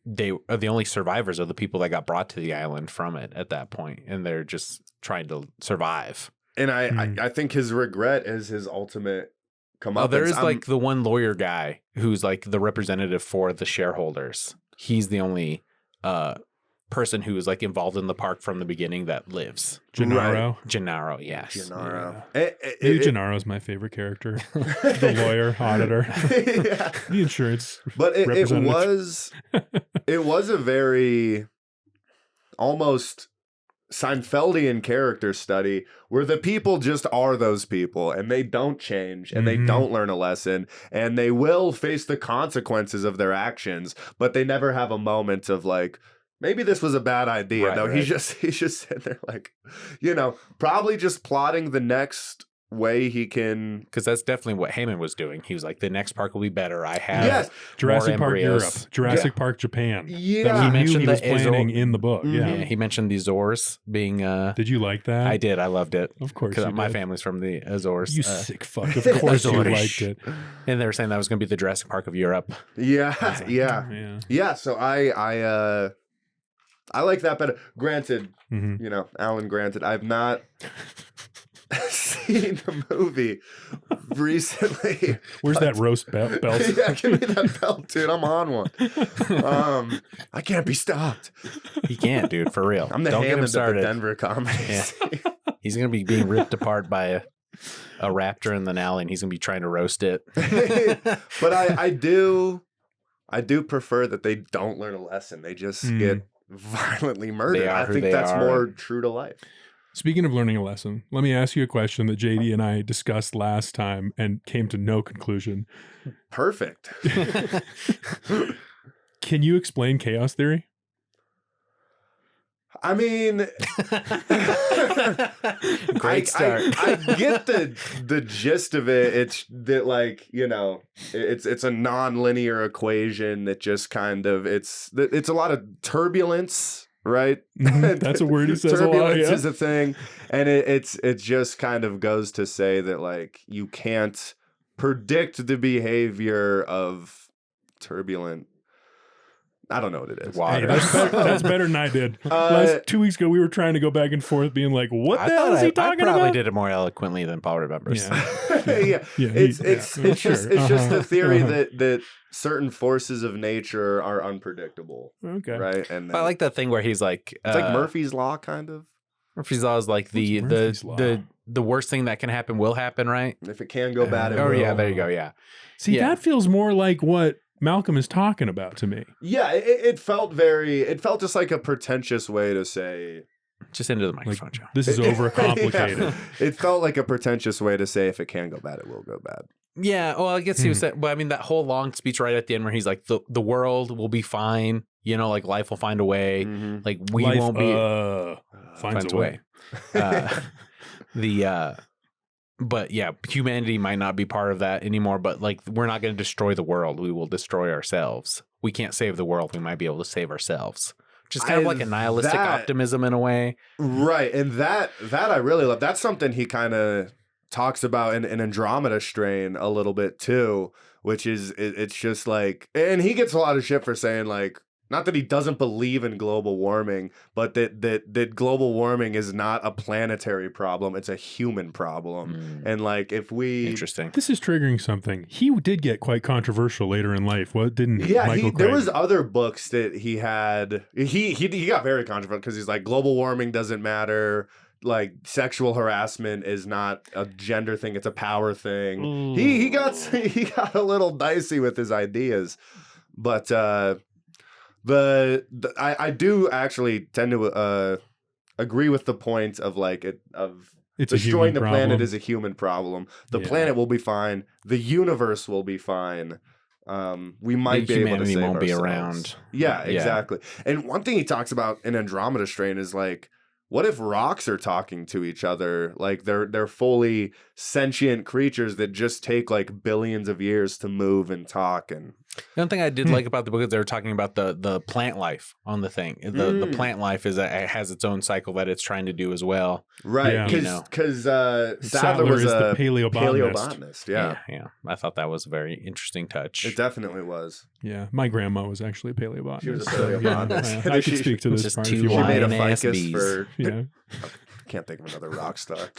they are the only survivors of the people that got brought to the island from it at that point, and they're just trying to survive. And I think his regret is his ultimate comeuppance. There is like the one lawyer guy who's like the representative for the shareholders. He's the only person who is like involved in the park from the beginning that lives. Gennaro. Gennaro, yes. Gennaro. Gennaro's my favorite character. The lawyer, auditor, the insurance. But it was a very almost Seinfeldian character study where the people just are those people, and they don't change, and they don't learn a lesson, and they will face the consequences of their actions, but they never have a moment of like, maybe this was a bad idea. He's just sitting there like, you know, probably just plotting the next way he can, because that's definitely what Hammond was doing. He was like, the next park will be better. I have Jurassic Park embryos. Europe, Jurassic Park Japan. Yeah, he mentioned he was the planning in the book. Yeah, he mentioned the Azores being. Did you like that? I did. I loved it. Of course, because my family's from the Azores. You sick fuck. Of course, you liked it. And they were saying that was going to be the Jurassic Park of Europe. Yeah, Like, yeah. So I like that better. Granted, Alan. Granted, I've not seen the movie recently. Where's that roast belt? Yeah, give me that belt, dude. I'm on one. I can't be stopped. He can't, dude. For real. I'm the Hammond of the Denver comedy. Yeah. He's gonna be being ripped apart by a raptor in the alley, and he's gonna be trying to roast it. But I do prefer that they don't learn a lesson. They just get violently murdered. I think that's more true to life. Speaking of learning a lesson, let me ask you a question that JD and I discussed last time and came to no conclusion. Perfect. Can you explain chaos theory? I mean, great start. I get the gist of it. It's that, like, it's a non-linear equation that just kind of it's a lot of turbulence, right? That's a word he says a lot. Turbulence is a thing, and it just kind of goes to say that, like, you can't predict the behavior of turbulent. I don't know what it is. Hey, that's better than I did. Last 2 weeks ago, we were trying to go back and forth, being like, "What the hell is he talking about?" I probably did it more eloquently than Paul remembers. Yeah. It's just a theory that certain forces of nature are unpredictable. Okay, right. And I like that thing where he's like, it's like Murphy's Law, kind of. Murphy's Law is like the worst thing that can happen will happen, right? If it can go bad, it will. Yeah, there you go. Yeah. See, that feels more like what Malcolm is talking about to me. Yeah, it felt just like a pretentious way to say. Just into the microphone, Joe. This is overcomplicated. Yeah. It felt like a pretentious way to say if it can go bad, it will go bad. Yeah, well, I guess he was saying, but I mean, that whole long speech right at the end where he's like, the world will be fine, like life will find a way, like we won't be finds a way. But yeah, humanity might not be part of that anymore, but like, we're not going to destroy the world. We will destroy ourselves. We can't save the world. We might be able to save ourselves. Just kind of like a nihilistic optimism in a way. Right. And that I really love. That's something he kind of talks about in Andromeda Strain a little bit too, which is, it's just like, and he gets a lot of shit for saying, like, not that he doesn't believe in global warming, but that global warming is not a planetary problem. It's a human problem. And like, if we... Interesting. This is triggering something. He did get quite controversial later in life. What didn't Yeah, Michael there was other books that he had. He got very controversial because he's like, global warming doesn't matter. Like, sexual harassment is not a gender thing. It's a power thing. He got a little dicey with his ideas. But... I do actually tend to agree with the point of like it's destroying the planet is a human problem. The planet will be fine. The universe will be fine. We might be able to save won't ourselves. Be around. Yeah, exactly. And one thing he talks about in Andromeda Strain is like, what if rocks are talking to each other? Like they're fully sentient creatures that just take like billions of years to move and talk. And the one thing I did like about the book is they were talking about the plant life on the thing. The plant life it has its own cycle that it's trying to do as well. Right. Because Sattler was a paleobotanist. Yeah. I thought that was a very interesting touch. It definitely was. Yeah. My grandma was actually a paleobotanist. She was a paleobotanist. I could speak to this part. She made a ficus for... Yeah. Can't think of another rock star.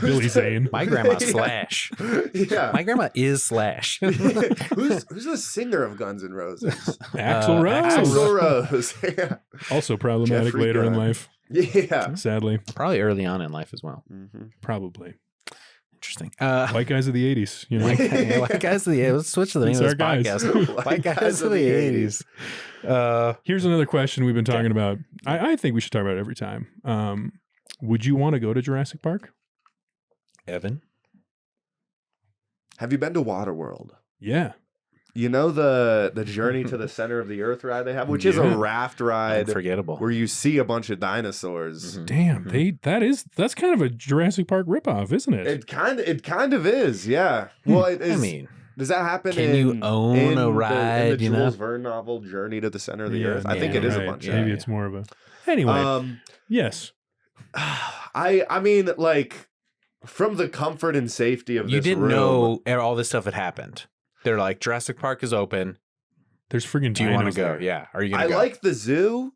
Billy Zane. My grandma's Slash. Yeah. My grandma is Slash. Who's the singer of Guns N' Roses? Axl Rose. Axl Rose. Yeah. Also problematic Jeffrey later Gunn. in life. Yeah. Sadly. Probably early on in life as well. Mm-hmm. Probably. Interesting. White guys of the 80s. White guys of the 80s. Let's switch to the name of this podcast. White guys of the 80s. Here's another question we've been talking about. I think we should talk about it every time. Would you want to go to Jurassic Park? Evan? Have you been to Waterworld? Yeah. You know the Journey to the Center of the Earth ride they have, which is a raft ride, unforgettable, where you see a bunch of dinosaurs. Damn, that's kind of a Jurassic Park ripoff, isn't it? It kind of is, yeah. Well, it is. I mean, does that happen? Can you own a ride? In the Jules Verne novel, Journey to the Center of the Earth. I think it is a bunch. Maybe it's more of a. Anyway, yes. I mean, like, from the comfort and safety of you this didn't room, know all this stuff had happened. They're like, Jurassic Park is open. There's friggin' Do you want to go? there. Yeah. Are you gonna go? I like the zoo.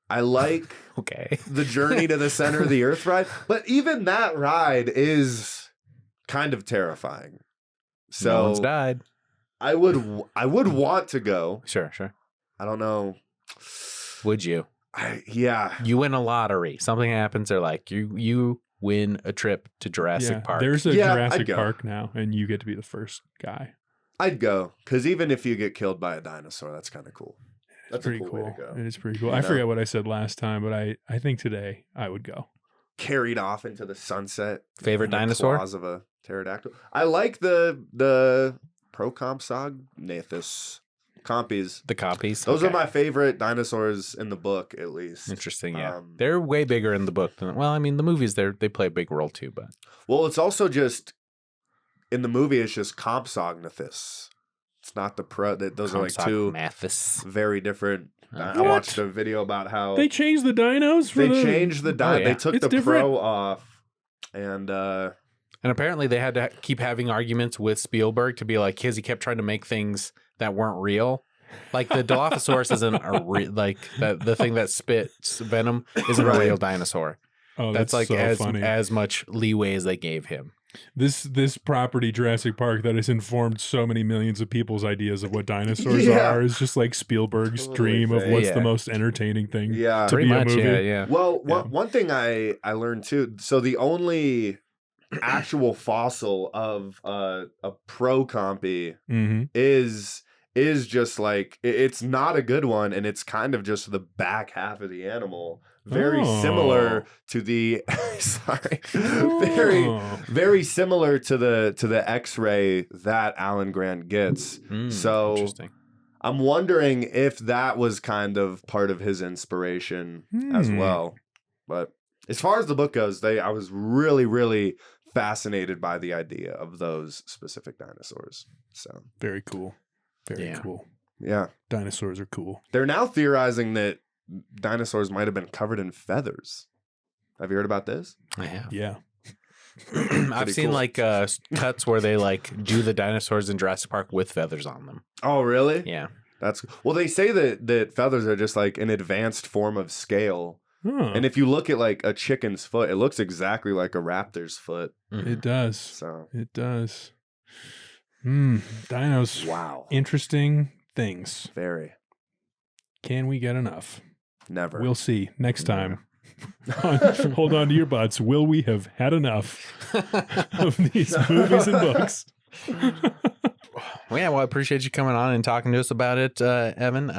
I like okay. the Journey to the Center of the Earth ride, but even that ride is kind of terrifying. So no one's died. I would want to go. Sure. I don't know. Would you? Yeah. You win a lottery. Something happens. They're like, you win a trip to Jurassic Park. There's a Jurassic Park now, and you get to be the first guy. I'd go, because even if you get killed by a dinosaur, that's kind of cool. That's pretty a cool way to go. It is pretty cool. I forget what I said last time, but I think today I would go. Carried off into the sunset. Favorite dinosaur? Claws of a pterodactyl. I like the Procompsognathus. Compies. The compies. Those are my favorite dinosaurs in the book, at least. Interesting, yeah. They're way bigger in the book than, well, I mean, the movies, they play a big role too, but. Well, it's also just, in the movie, it's just Compsognathus. It's not the those are like two very different. I watched a video about how they changed the dinos. Changed the dino. They took the pro off, and apparently they had to keep having arguments with Spielberg to be like, because he kept trying to make things that weren't real. Like the Dilophosaurus isn't like the thing that spits venom isn't a real dinosaur. Oh, that's like so as much leeway as they gave him. This property, Jurassic Park, that has informed so many millions of people's ideas of what dinosaurs are, is just like Spielberg's dream of what's the most entertaining thing to pretty be much, a movie. Yeah. Well, one thing I learned too. So the only actual fossil of a pro-compy is just like, it's not a good one, and it's kind of just the back half of the animal. Very similar to the very similar to the X-ray that Alan Grant gets. So interesting. I'm wondering if that was kind of part of his inspiration as well. But as far as the book goes, I was really, really fascinated by the idea of those specific dinosaurs. So very cool. Very cool. Yeah. Dinosaurs are cool. They're now theorizing that dinosaurs might have been covered in feathers. Have you heard about this? I have. Yeah. I've seen like cuts where they like do the dinosaurs in Jurassic Park with feathers on them. Oh, really? Yeah. Well, they say that feathers are just like an advanced form of scale. And if you look at like a chicken's foot, it looks exactly like a raptor's foot. It does. So it does. Dinos. Wow. Interesting things. Very. Can we get enough? Never. We'll see next time. Hold on to your butts. Will we have had enough of these movies and books? Well, yeah, well, I appreciate you coming on and talking to us about it, Evan.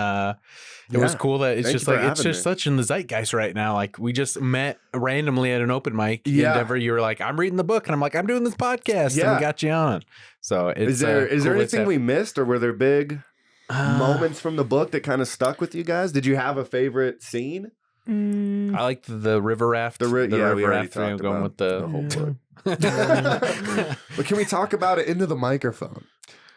It was cool that it's just like, it's just such in the zeitgeist right now. Like, we just met randomly at an open mic in Denver. You were like, I'm reading the book, and I'm like, I'm doing this podcast, and we got you on. So it's, is there anything we missed, or were there big moments from the book that kind of stuck with you guys? Did you have a favorite scene? I liked the river raft. The river raft. Going with the whole book. But can we talk about it into the microphone?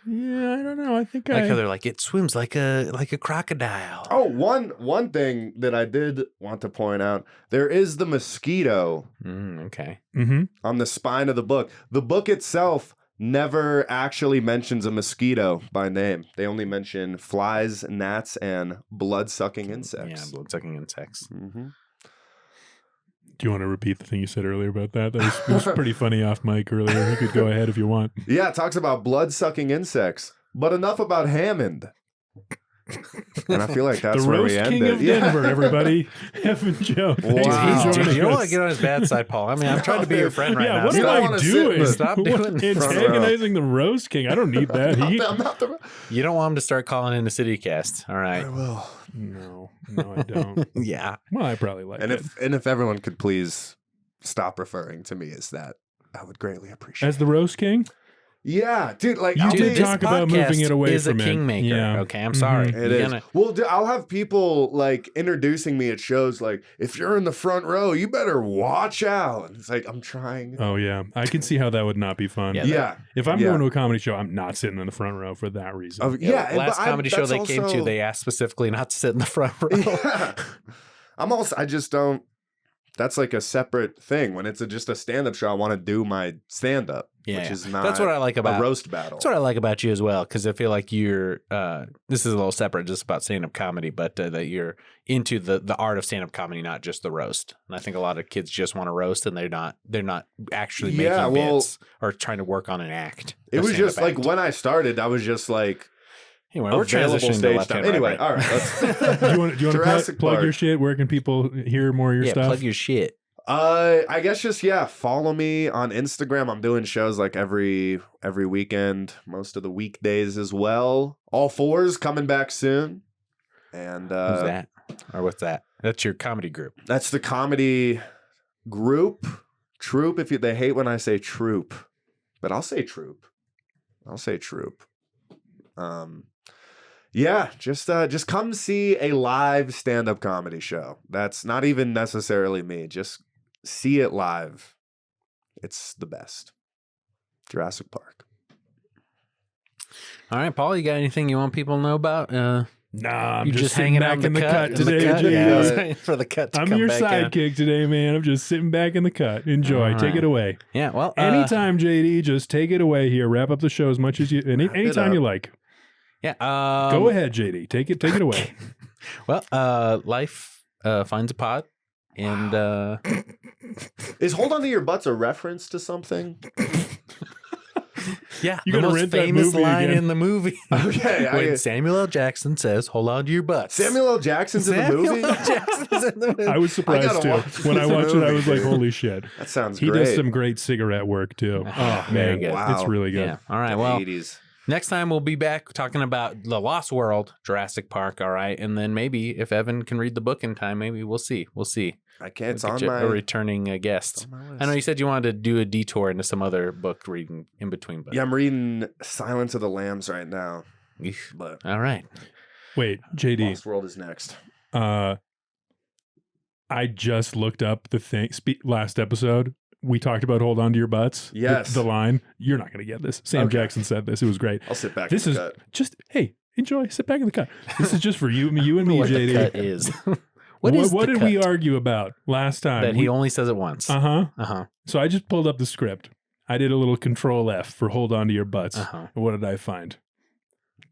Yeah, I don't know. I think how they're like, it swims like a crocodile. Oh, one thing that I did want to point out, there is the mosquito. Okay. On the spine of the book. The book itself never actually mentions a mosquito by name. They only mention flies, gnats, and blood-sucking insects. Yeah, blood-sucking insects. Do you want to repeat the thing you said earlier about that? That was pretty funny off mic earlier. You could go ahead if you want. Yeah, it talks about blood-sucking insects. But enough about Hammond. And I feel like that's where we end it. The Roast King of Denver, everybody. Evan Joe. Wow. You don't want to get on his bad side, Paul. I mean, I'm trying to be your friend right now. What am I doing? Stop doing this. Antagonizing the Roast King. I don't need that. You don't want him to start calling in a CityCast. All right. I will. No, I don't. Yeah. Well, I probably like it. And if everyone could please stop referring to me as that, I would greatly appreciate it. As the Roast King? Yeah, dude. Like, you did talk about moving it away from it. Is a kingmaker. Yeah. Okay, I'm sorry. It is. Well, dude, I'll have people like introducing me at shows like, if you're in the front row, you better watch out. And it's like, I'm trying. Oh yeah, I can see how that would not be fun. Yeah. If I'm going to a comedy show, I'm not sitting in the front row for that reason. Last comedy show they came to, they asked specifically not to sit in the front row. Yeah. I just don't. That's like a separate thing. When it's just a stand-up show, I want to do my stand-up, which is not. That's what I like about a roast battle. That's what I like about you as well, because I feel like you're. This is a little separate, just about stand-up comedy, but that you're into the art of stand-up comedy, not just the roast. And I think a lot of kids just want to roast, and they're not actually making bits or trying to work on an act. It was just like when I started, I was just like. Anyway, we're transitioning to left hand. Anyway, all right. Let's do you want to plug your shit? Where can people hear more of your stuff? Plug your shit. I guess just follow me on Instagram. I'm doing shows like every weekend, most of the weekdays as well. All Fours coming back soon. And who's that? Or what's that? That's your comedy group. That's the comedy group. Troop. They hate when I say troop, but I'll say troop. Yeah, just come see a live stand-up comedy show. That's not even necessarily me. Just see it live. It's the best. Jurassic Park. All right, Paul, you got anything you want people to know about? Nah, I'm just hanging out in the cut today. Yeah, I was waiting for the cut to I'm come your back sidekick today, man. I'm just sitting back in the cut. Enjoy. Take it away. Yeah, well, anytime, JD, just take it away here. Wrap up the show as much as you anytime you like. Yeah. Go ahead, JD. Take it away. Well, life finds a pod, and is "Hold On to Your Butts" a reference to something? Yeah, the most famous line in the movie. Okay, when Samuel L. Jackson says, "Hold on to your butts." Samuel L. Jackson's in the movie. I was surprised too when I watched it. I was like, "Holy shit!" That sounds great. He does some great cigarette work too. Oh man, it's really good. Yeah. All right, well. 80s. Next time we'll be back talking about The Lost World, Jurassic Park, all right? And then maybe if Evan can read the book in time, maybe we'll see. I can't. It's on a returning guest. I know you said you wanted to do a detour into some other book reading in between. But... Yeah, I'm reading Silence of the Lambs right now. But... All right. Wait, JD. Lost World is next. I just looked up the thing. Last episode, we talked about "Hold On to Your Butts." Yes. The line. You're not going to get this. Sam Jackson said this. It was great. I'll sit back in the cut. Just, hey, enjoy. Sit back in the cut. This is just for you and me, JD. The cut is. What did we argue about last time? That he only says it once. So I just pulled up the script. I did a little Control F for "Hold On to Your Butts." And what did I find?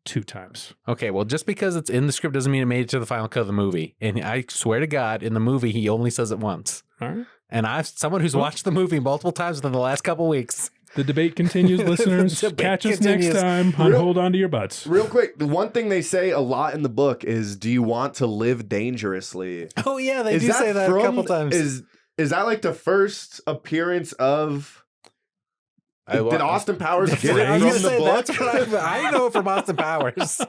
2 times. Okay, well, just because it's in the script doesn't mean it made it to the final cut of the movie. And I swear to God, in the movie, he only says it once. All right. And someone who's watched the movie multiple times within the last couple weeks. The debate continues, listeners. Catch us next time on "Hold On to Your Butts." Real quick, the one thing they say a lot in the book is, "Do you want to live dangerously?" Oh yeah, they do say that a couple times. Is that like the first appearance of? Did Austin Powers get it from the book? That's what I know from Austin Powers.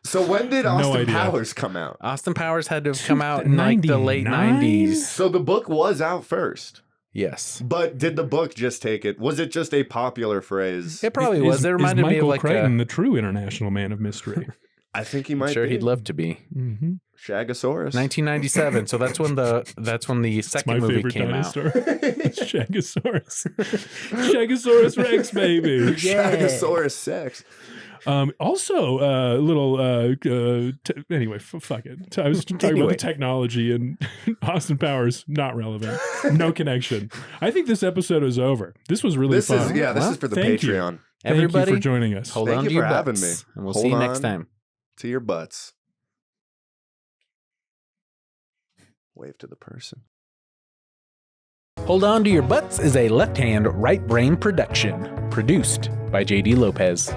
So when did Austin Powers come out? Austin Powers had to have come out in like the late 90s. So the book was out first. Yes. But did the book just take it? Was it just a popular phrase? It probably was. It reminded me of like Crichton, the true international man of mystery. I think he might be. Sure, he'd love to be. Mm-hmm. Shagosaurus. 1997. So that's when the second movie came out. Shagosaurus. Shagosaurus Rex, baby. Yeah. Shagosaurus sex. Also, little. Anyway, fuck it. I was talking about the technology and Austin Powers. Not relevant. No connection. I think this episode is over. This was really fun. This is for the Patreon. Everybody, thank you for joining us. Hold on to your butts, and we'll see you next time. To your butts. Wave to the person. Hold On to Your Butts is a left-hand, right-brain production. Produced by JD Lopez.